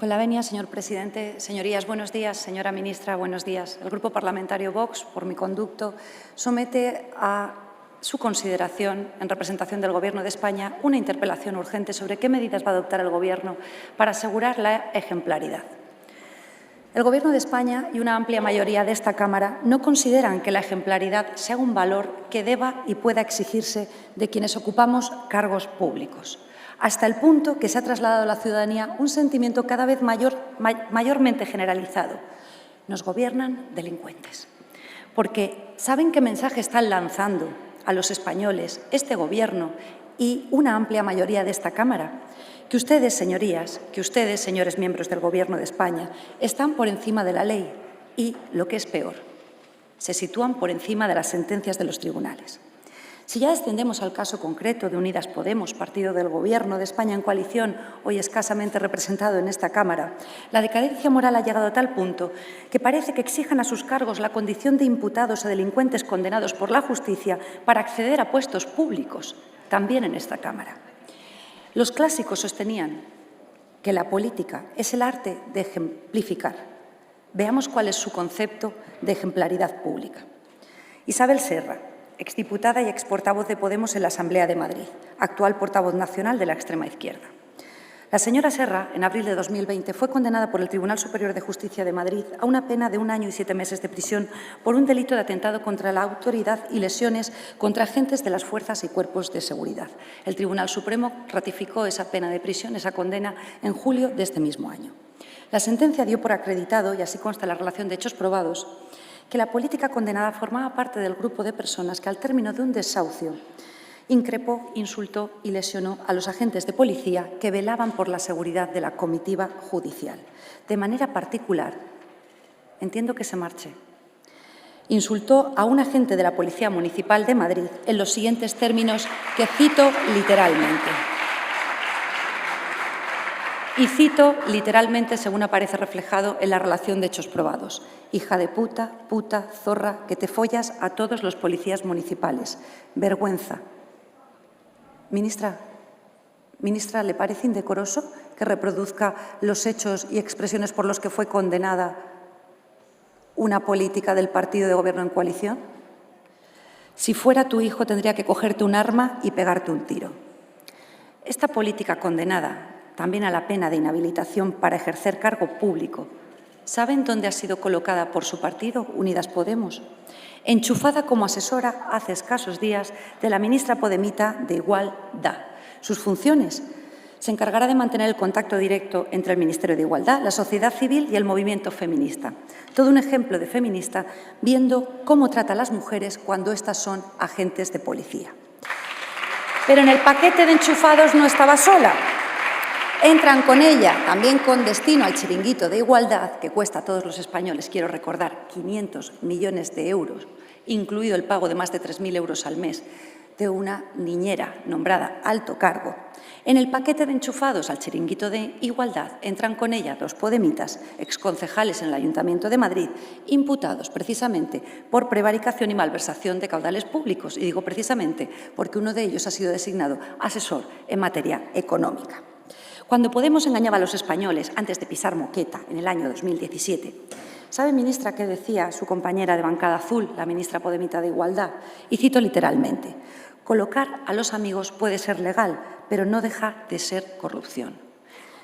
Con la venia, señor presidente, señorías, buenos días. Señora ministra, buenos días. El Grupo Parlamentario Vox, por mi conducto, somete a su consideración, en representación del Gobierno de España, una interpelación urgente sobre qué medidas va a adoptar el Gobierno para asegurar la ejemplaridad. El Gobierno de España y una amplia mayoría de esta Cámara no consideran que la ejemplaridad sea un valor que deba y pueda exigirse de quienes ocupamos cargos públicos, hasta el punto que se ha trasladado a la ciudadanía un sentimiento cada vez mayormente generalizado. Nos gobiernan delincuentes. Porque ¿saben qué mensaje están lanzando a los españoles este Gobierno y una amplia mayoría de esta Cámara? Que ustedes, señorías, que ustedes, señores miembros del Gobierno de España, están por encima de la ley y, lo que es peor, se sitúan por encima de las sentencias de los tribunales. Si ya descendemos al caso concreto de Unidas Podemos, partido del Gobierno de España en coalición, hoy escasamente representado en esta Cámara, la decadencia moral ha llegado a tal punto que parece que exijan a sus cargos la condición de imputados o delincuentes condenados por la justicia para acceder a puestos públicos, también en esta Cámara. Los clásicos sostenían que la política es el arte de ejemplificar. Veamos cuál es su concepto de ejemplaridad pública. Isabel Serra, exdiputada y exportavoz de Podemos en la Asamblea de Madrid, actual portavoz nacional de la extrema izquierda. La señora Serra, en abril de 2020, fue condenada por el Tribunal Superior de Justicia de Madrid a una pena de 1 año y 7 meses de prisión por un delito de atentado contra la autoridad y lesiones contra agentes de las fuerzas y cuerpos de seguridad. El Tribunal Supremo ratificó esa pena de prisión, esa condena, en julio de este mismo año. La sentencia dio por acreditado, y así consta en la relación de hechos probados, que la política condenada formaba parte del grupo de personas que, al término de un desahucio, increpó, insultó y lesionó a los agentes de policía que velaban por la seguridad de la comitiva judicial. De manera particular, entiendo que se marche, insultó a un agente de la Policía Municipal de Madrid en los siguientes términos que cito literalmente. Y cito literalmente según aparece reflejado en la relación de hechos probados. Hija de puta, puta, zorra, que te follas a todos los policías municipales. Vergüenza. Ministra, ¿le parece indecoroso que reproduzca los hechos y expresiones por los que fue condenada una política del partido de Gobierno en coalición? Si fuera tu hijo, tendría que cogerte un arma y pegarte un tiro. Esta política condenada también a la pena de inhabilitación para ejercer cargo público, ¿saben dónde ha sido colocada por su partido, Unidas Podemos? Enchufada como asesora hace escasos días de la ministra podemita de Igualdad. Sus funciones: se encargará de mantener el contacto directo entre el Ministerio de Igualdad, la sociedad civil y el movimiento feminista. Todo un ejemplo de feminista, viendo cómo trata a las mujeres cuando éstas son agentes de policía. Pero en el paquete de enchufados no estaba sola. Entran con ella, también con destino al chiringuito de Igualdad, que cuesta a todos los españoles, quiero recordar, 500 millones de euros, incluido el pago de más de 3.000 euros al mes de una niñera nombrada alto cargo. En el paquete de enchufados al chiringuito de Igualdad entran con ella 2 podemitas, exconcejales en el Ayuntamiento de Madrid, imputados precisamente por prevaricación y malversación de caudales públicos. Y digo precisamente porque uno de ellos ha sido designado asesor en materia económica. Cuando Podemos engañaba a los españoles antes de pisar moqueta en el año 2017, ¿sabe, ministra, qué decía su compañera de bancada azul, la ministra podemita de Igualdad? Y cito literalmente: colocar a los amigos puede ser legal, pero no deja de ser corrupción.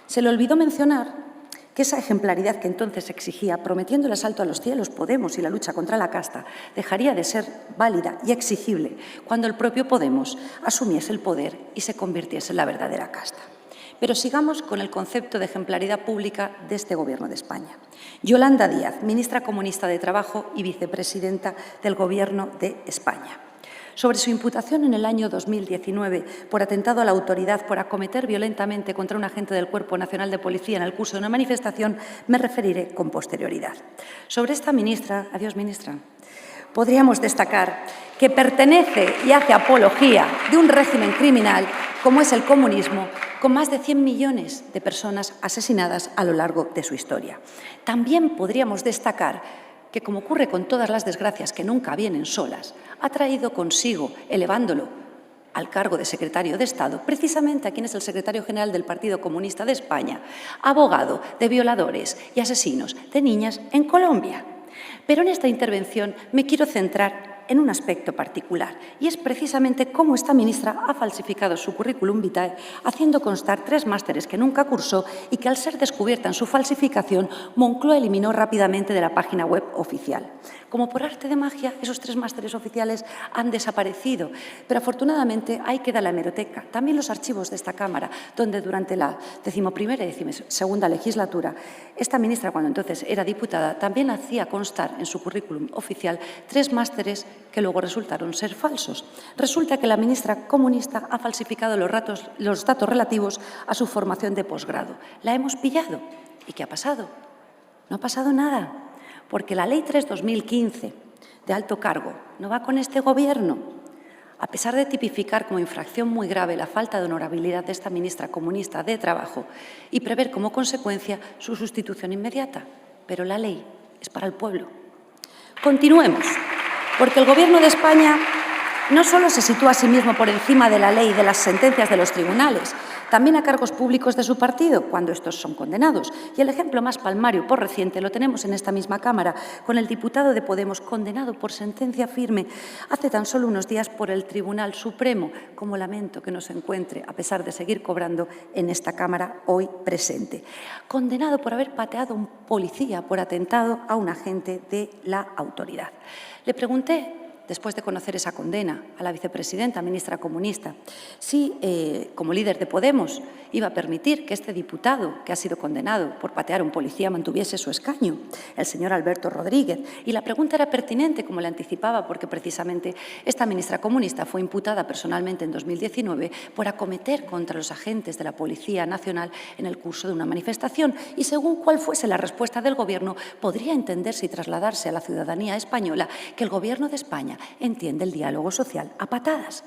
Se le olvidó mencionar que esa ejemplaridad que entonces exigía, prometiendo el asalto a los cielos Podemos y la lucha contra la casta, dejaría de ser válida y exigible cuando el propio Podemos asumiese el poder y se convirtiese en la verdadera casta. Pero sigamos con el concepto de ejemplaridad pública de este Gobierno de España. Yolanda Díaz, ministra comunista de Trabajo y vicepresidenta del Gobierno de España. Sobre su imputación en el año 2019 por atentado a la autoridad por acometer violentamente contra un agente del Cuerpo Nacional de Policía en el curso de una manifestación, me referiré con posterioridad. Sobre esta ministra, adiós ministra, podríamos destacar que pertenece y hace apología de un régimen criminal como es el comunismo, con más de 100 millones de personas asesinadas a lo largo de su historia. También podríamos destacar que, como ocurre con todas las desgracias que nunca vienen solas, ha traído consigo, elevándolo al cargo de secretario de Estado, precisamente a quien es el secretario general del Partido Comunista de España, abogado de violadores y asesinos de niñas en Colombia. Pero en esta intervención me quiero centrar en un aspecto particular, y es precisamente cómo esta ministra ha falsificado su currículum vitae, haciendo constar 3 másteres que nunca cursó y que, al ser descubierta en su falsificación, Moncloa eliminó rápidamente de la página web oficial. Como por arte de magia, esos 3 másteres oficiales han desaparecido, pero afortunadamente ahí queda la hemeroteca, también los archivos de esta Cámara, donde durante la 11ª y 12ª legislatura, esta ministra, cuando entonces era diputada, también hacía constar en su currículum oficial 3 másteres que luego resultaron ser falsos. Resulta que la ministra comunista ha falsificado los datos relativos a su formación de posgrado. La hemos pillado. ¿Y qué ha pasado? No ha pasado nada, porque la Ley 3/2015 de alto cargo no va con este Gobierno. A pesar de tipificar como infracción muy grave la falta de honorabilidad de esta ministra comunista de Trabajo y prever como consecuencia su sustitución inmediata. Pero la ley es para el pueblo. Continuemos. Porque el Gobierno de España no solo se sitúa a sí mismo por encima de la ley y de las sentencias de los tribunales, también a cargos públicos de su partido, cuando estos son condenados. Y el ejemplo más palmario por reciente lo tenemos en esta misma Cámara, con el diputado de Podemos condenado por sentencia firme hace tan solo unos días por el Tribunal Supremo, como lamento que no se encuentre, a pesar de seguir cobrando en esta Cámara hoy presente. Condenado por haber pateado a un policía por atentado a un agente de la autoridad. Le pregunté, después de conocer esa condena, a la vicepresidenta, ministra comunista, si, como líder de Podemos, iba a permitir que este diputado, que ha sido condenado por patear a un policía, mantuviese su escaño, el señor Alberto Rodríguez. Y la pregunta era pertinente, como le anticipaba, porque precisamente esta ministra comunista fue imputada personalmente en 2019 por acometer contra los agentes de la Policía Nacional en el curso de una manifestación. Y según cuál fuese la respuesta del Gobierno, podría entenderse y trasladarse a la ciudadanía española que el Gobierno de España entiende el diálogo social a patadas.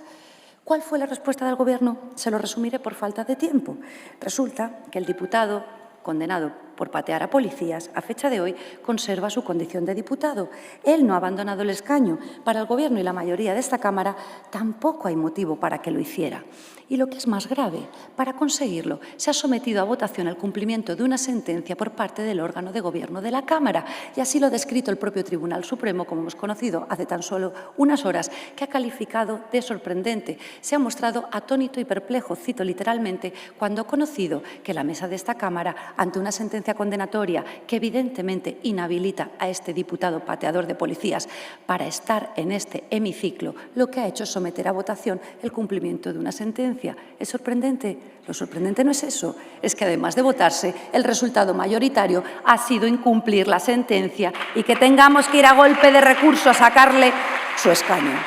¿Cuál fue la respuesta del Gobierno? Se lo resumiré por falta de tiempo. Resulta que el diputado condenado por patear a policías, a fecha de hoy, conserva su condición de diputado. Él no ha abandonado el escaño. Para el Gobierno y la mayoría de esta Cámara tampoco hay motivo para que lo hiciera. Y lo que es más grave, para conseguirlo, se ha sometido a votación el cumplimiento de una sentencia por parte del órgano de Gobierno de la Cámara. Y así lo ha descrito el propio Tribunal Supremo, como hemos conocido hace tan solo unas horas, que ha calificado de sorprendente. Se ha mostrado atónito y perplejo, cito literalmente, cuando ha conocido que la mesa de esta Cámara, ante una sentencia condenatoria que evidentemente inhabilita a este diputado pateador de policías para estar en este hemiciclo, lo que ha hecho es someter a votación el cumplimiento de una sentencia. ¿Es sorprendente? Lo sorprendente no es eso, es que además de votarse, el resultado mayoritario ha sido incumplir la sentencia y que tengamos que ir a golpe de recurso a sacarle su escaño.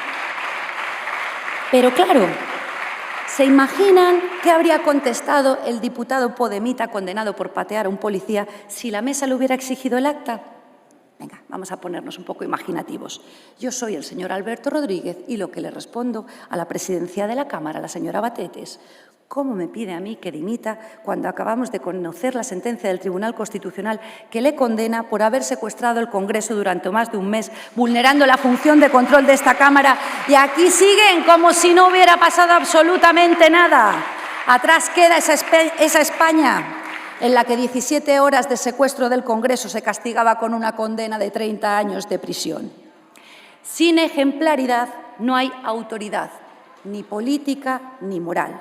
Pero claro, ¿se imaginan qué habría contestado el diputado podemita condenado por patear a un policía si la mesa le hubiera exigido el acta? Venga, vamos a ponernos un poco imaginativos. Yo soy el señor Alberto Rodríguez y lo que le respondo a la presidencia de la Cámara, la señora Batet, ¿cómo me pide a mí que dimita cuando acabamos de conocer la sentencia del Tribunal Constitucional que le condena por haber secuestrado el Congreso durante más de un mes, vulnerando la función de control de esta Cámara? Y aquí siguen como si no hubiera pasado absolutamente nada. Atrás queda esa España en la que 17 horas de secuestro del Congreso se castigaba con una condena de 30 años de prisión. Sin ejemplaridad no hay autoridad, ni política ni moral.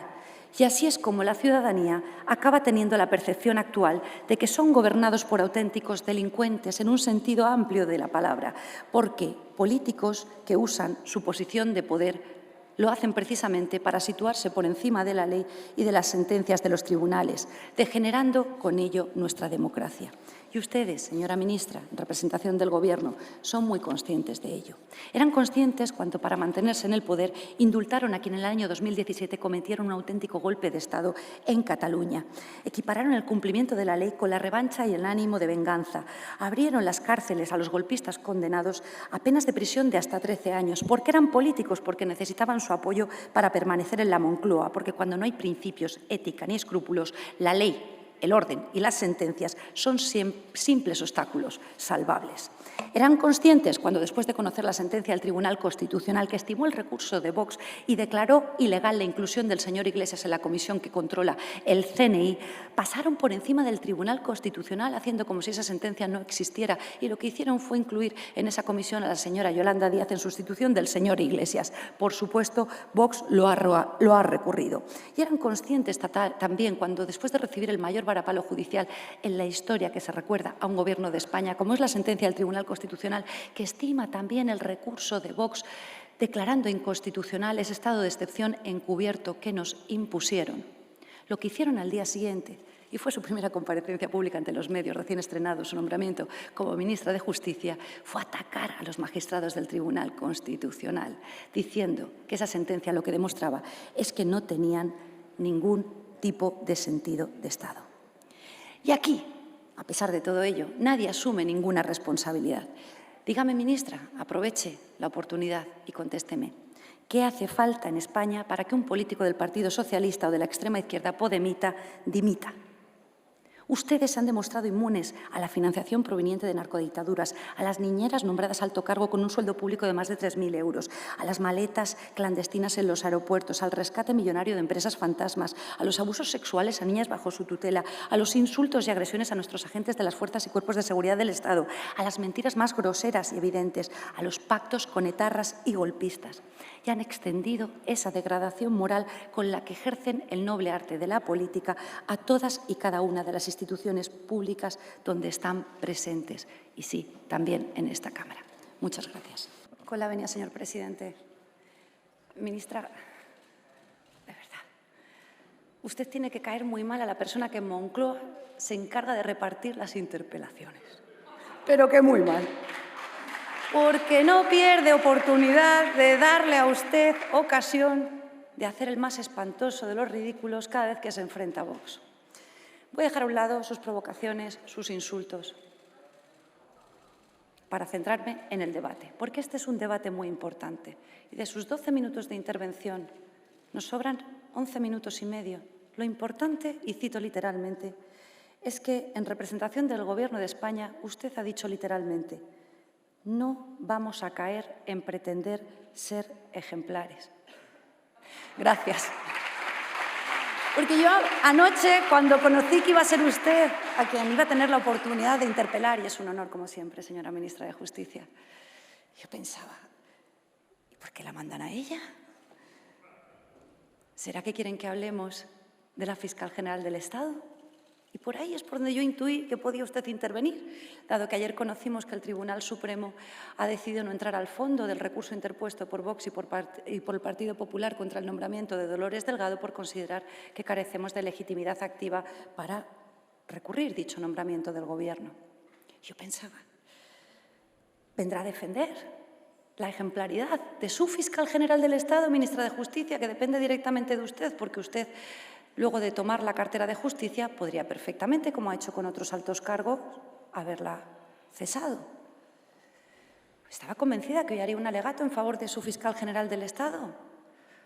Y así es como la ciudadanía acaba teniendo la percepción actual de que son gobernados por auténticos delincuentes en un sentido amplio de la palabra, porque políticos que usan su posición de poder lo hacen precisamente para situarse por encima de la ley y de las sentencias de los tribunales, degenerando con ello nuestra democracia. Y ustedes, señora ministra, en representación del Gobierno, son muy conscientes de ello. Eran conscientes cuando, para mantenerse en el poder, indultaron a quien en el año 2017 cometieron un auténtico golpe de Estado en Cataluña. Equipararon el cumplimiento de la ley con la revancha y el ánimo de venganza. Abrieron las cárceles a los golpistas condenados a penas de prisión de hasta 13 años, porque eran políticos, porque necesitaban su apoyo para permanecer en la Moncloa, porque cuando no hay principios, ética ni escrúpulos, la ley, el orden y las sentencias son simples obstáculos salvables. Eran conscientes cuando, después de conocer la sentencia del Tribunal Constitucional que estimó el recurso de Vox y declaró ilegal la inclusión del señor Iglesias en la comisión que controla el CNI, pasaron por encima del Tribunal Constitucional haciendo como si esa sentencia no existiera, y lo que hicieron fue incluir en esa comisión a la señora Yolanda Díaz en sustitución del señor Iglesias. Por supuesto, Vox lo ha recurrido. Y eran conscientes también cuando, después de recibir el mayor varapalo judicial en la historia que se recuerda a un gobierno de España, como es la sentencia del Tribunal Constitucional, que estima también el recurso de Vox, declarando inconstitucional ese estado de excepción encubierto que nos impusieron. Lo que hicieron al día siguiente, y fue su primera comparecencia pública ante los medios, recién estrenado su nombramiento como ministra de Justicia, fue atacar a los magistrados del Tribunal Constitucional, diciendo que esa sentencia lo que demostraba es que no tenían ningún tipo de sentido de Estado. Y aquí, a pesar de todo ello, nadie asume ninguna responsabilidad. Dígame, ministra, aproveche la oportunidad y contésteme. ¿Qué hace falta en España para que un político del Partido Socialista o de la extrema izquierda podemita dimita? Ustedes se han demostrado inmunes a la financiación proveniente de narcodictaduras, a las niñeras nombradas alto cargo con un sueldo público de más de 3.000 euros, a las maletas clandestinas en los aeropuertos, al rescate millonario de empresas fantasmas, a los abusos sexuales a niñas bajo su tutela, a los insultos y agresiones a nuestros agentes de las fuerzas y cuerpos de seguridad del Estado, a las mentiras más groseras y evidentes, a los pactos con etarras y golpistas. Y han extendido esa degradación moral con la que ejercen el noble arte de la política a todas y cada una de las instituciones públicas donde están presentes. Y sí, también en esta Cámara. Muchas gracias. Con la venia, señor presidente. Ministra, de verdad, usted tiene que caer muy mal a la persona que en Moncloa se encarga de repartir las interpelaciones. Pero que muy mal. Porque no pierde oportunidad de darle a usted ocasión de hacer el más espantoso de los ridículos cada vez que se enfrenta a Vox. Voy a dejar a un lado sus provocaciones, sus insultos, para centrarme en el debate, porque este es un debate muy importante. Y de sus 12 minutos de intervención nos sobran 11 minutos y medio. Lo importante, y cito literalmente, es que en representación del Gobierno de España usted ha dicho literalmente: no vamos a caer en pretender ser ejemplares. Gracias. Porque yo anoche, cuando conocí que iba a ser usted a quien iba a tener la oportunidad de interpelar, y es un honor, como siempre, señora ministra de Justicia, yo pensaba, ¿y por qué la mandan a ella? ¿Será que quieren que hablemos de la fiscal general del Estado? Y por ahí es por donde yo intuí que podía usted intervenir, dado que ayer conocimos que el Tribunal Supremo ha decidido no entrar al fondo del recurso interpuesto por Vox y por el Partido Popular contra el nombramiento de Dolores Delgado por considerar que carecemos de legitimidad activa para recurrir dicho nombramiento del Gobierno. Yo pensaba, ¿vendrá a defender la ejemplaridad de su fiscal general del Estado, ministra de Justicia, que depende directamente de usted, porque usted, luego de tomar la cartera de Justicia, podría perfectamente, como ha hecho con otros altos cargos, haberla cesado? Estaba convencida que hoy haría un alegato en favor de su fiscal general del Estado.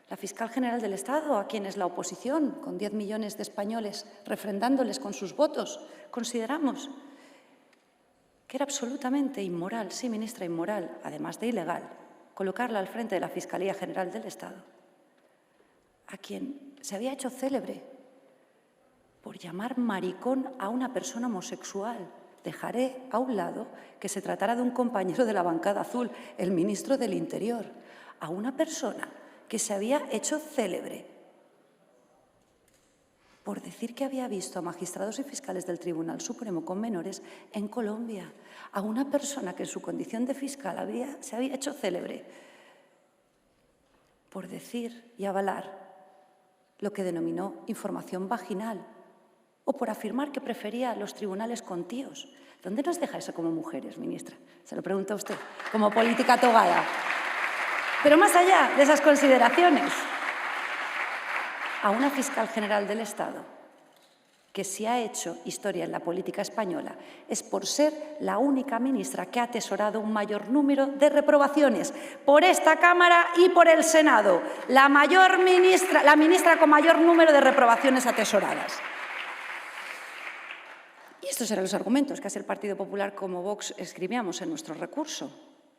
La fiscal general del Estado, a quienes la oposición, con 10 millones de españoles refrendándoles con sus votos, consideramos que era absolutamente inmoral, sí, ministra, inmoral, además de ilegal, colocarla al frente de la Fiscalía General del Estado, a quien se había hecho célebre por llamar maricón a una persona homosexual. Dejaré a un lado que se tratara de un compañero de la bancada azul, el ministro del Interior, a una persona que se había hecho célebre por decir que había visto a magistrados y fiscales del Tribunal Supremo con menores en Colombia, a una persona que en su condición de fiscal se había hecho célebre por decir y avalar lo que denominó información vaginal, o por afirmar que prefería los tribunales con tíos. ¿Dónde nos deja eso como mujeres, ministra? Se lo pregunta usted, como política togada. Pero más allá de esas consideraciones, a una fiscal general del Estado que si ha hecho historia en la política española es por ser la única ministra que ha atesorado un mayor número de reprobaciones por esta Cámara y por el Senado. La ministra con mayor número de reprobaciones atesoradas. Y Y estos eran los argumentos que así el Partido Popular como Vox escribíamos en nuestro recurso,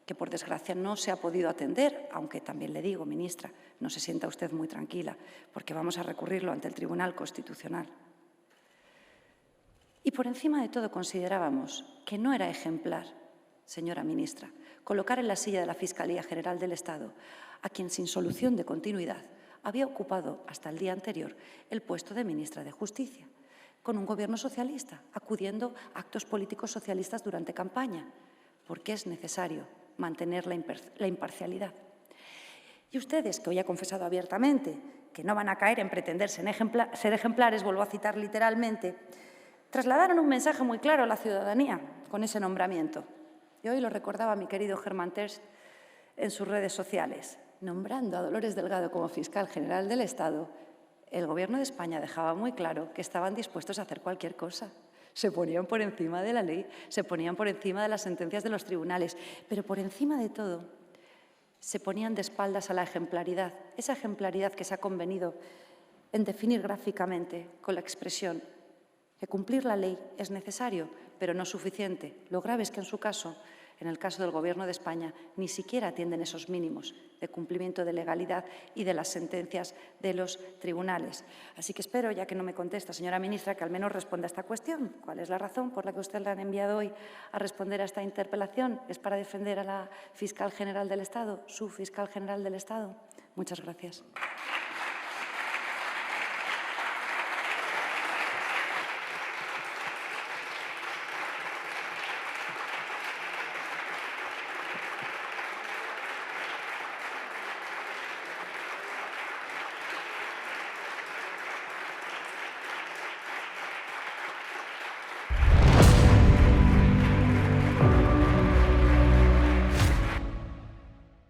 que por desgracia no se ha podido atender, aunque también le digo, ministra, no se sienta usted muy tranquila, porque vamos a recurrirlo ante el Tribunal Constitucional. Y por encima de todo considerábamos que no era ejemplar, señora ministra, colocar en la silla de la Fiscalía General del Estado a quien sin solución de continuidad había ocupado hasta el día anterior el puesto de ministra de Justicia, con un gobierno socialista, acudiendo a actos políticos socialistas durante campaña, porque es necesario mantener la imparcialidad. Y ustedes, que hoy ha confesado abiertamente que no van a caer en pretender ser ejemplares, vuelvo a citar literalmente, trasladaron un mensaje muy claro a la ciudadanía con ese nombramiento. Y hoy lo recordaba mi querido Germán Tertsch en sus redes sociales. Nombrando a Dolores Delgado como fiscal general del Estado, el Gobierno de España dejaba muy claro que estaban dispuestos a hacer cualquier cosa. Se ponían por encima de la ley, se ponían por encima de las sentencias de los tribunales, pero por encima de todo se ponían de espaldas a la ejemplaridad, esa ejemplaridad que se ha convenido en definir gráficamente con la expresión que cumplir la ley es necesario, pero no suficiente. Lo grave es que en su caso, en el caso del Gobierno de España, ni siquiera atienden esos mínimos de cumplimiento de legalidad y de las sentencias de los tribunales. Así que espero, ya que no me contesta, señora ministra, que al menos responda a esta cuestión. ¿Cuál es la razón por la que usted la han enviado hoy a responder a esta interpelación? ¿Es para defender a la fiscal general del Estado, su fiscal general del Estado? Muchas gracias.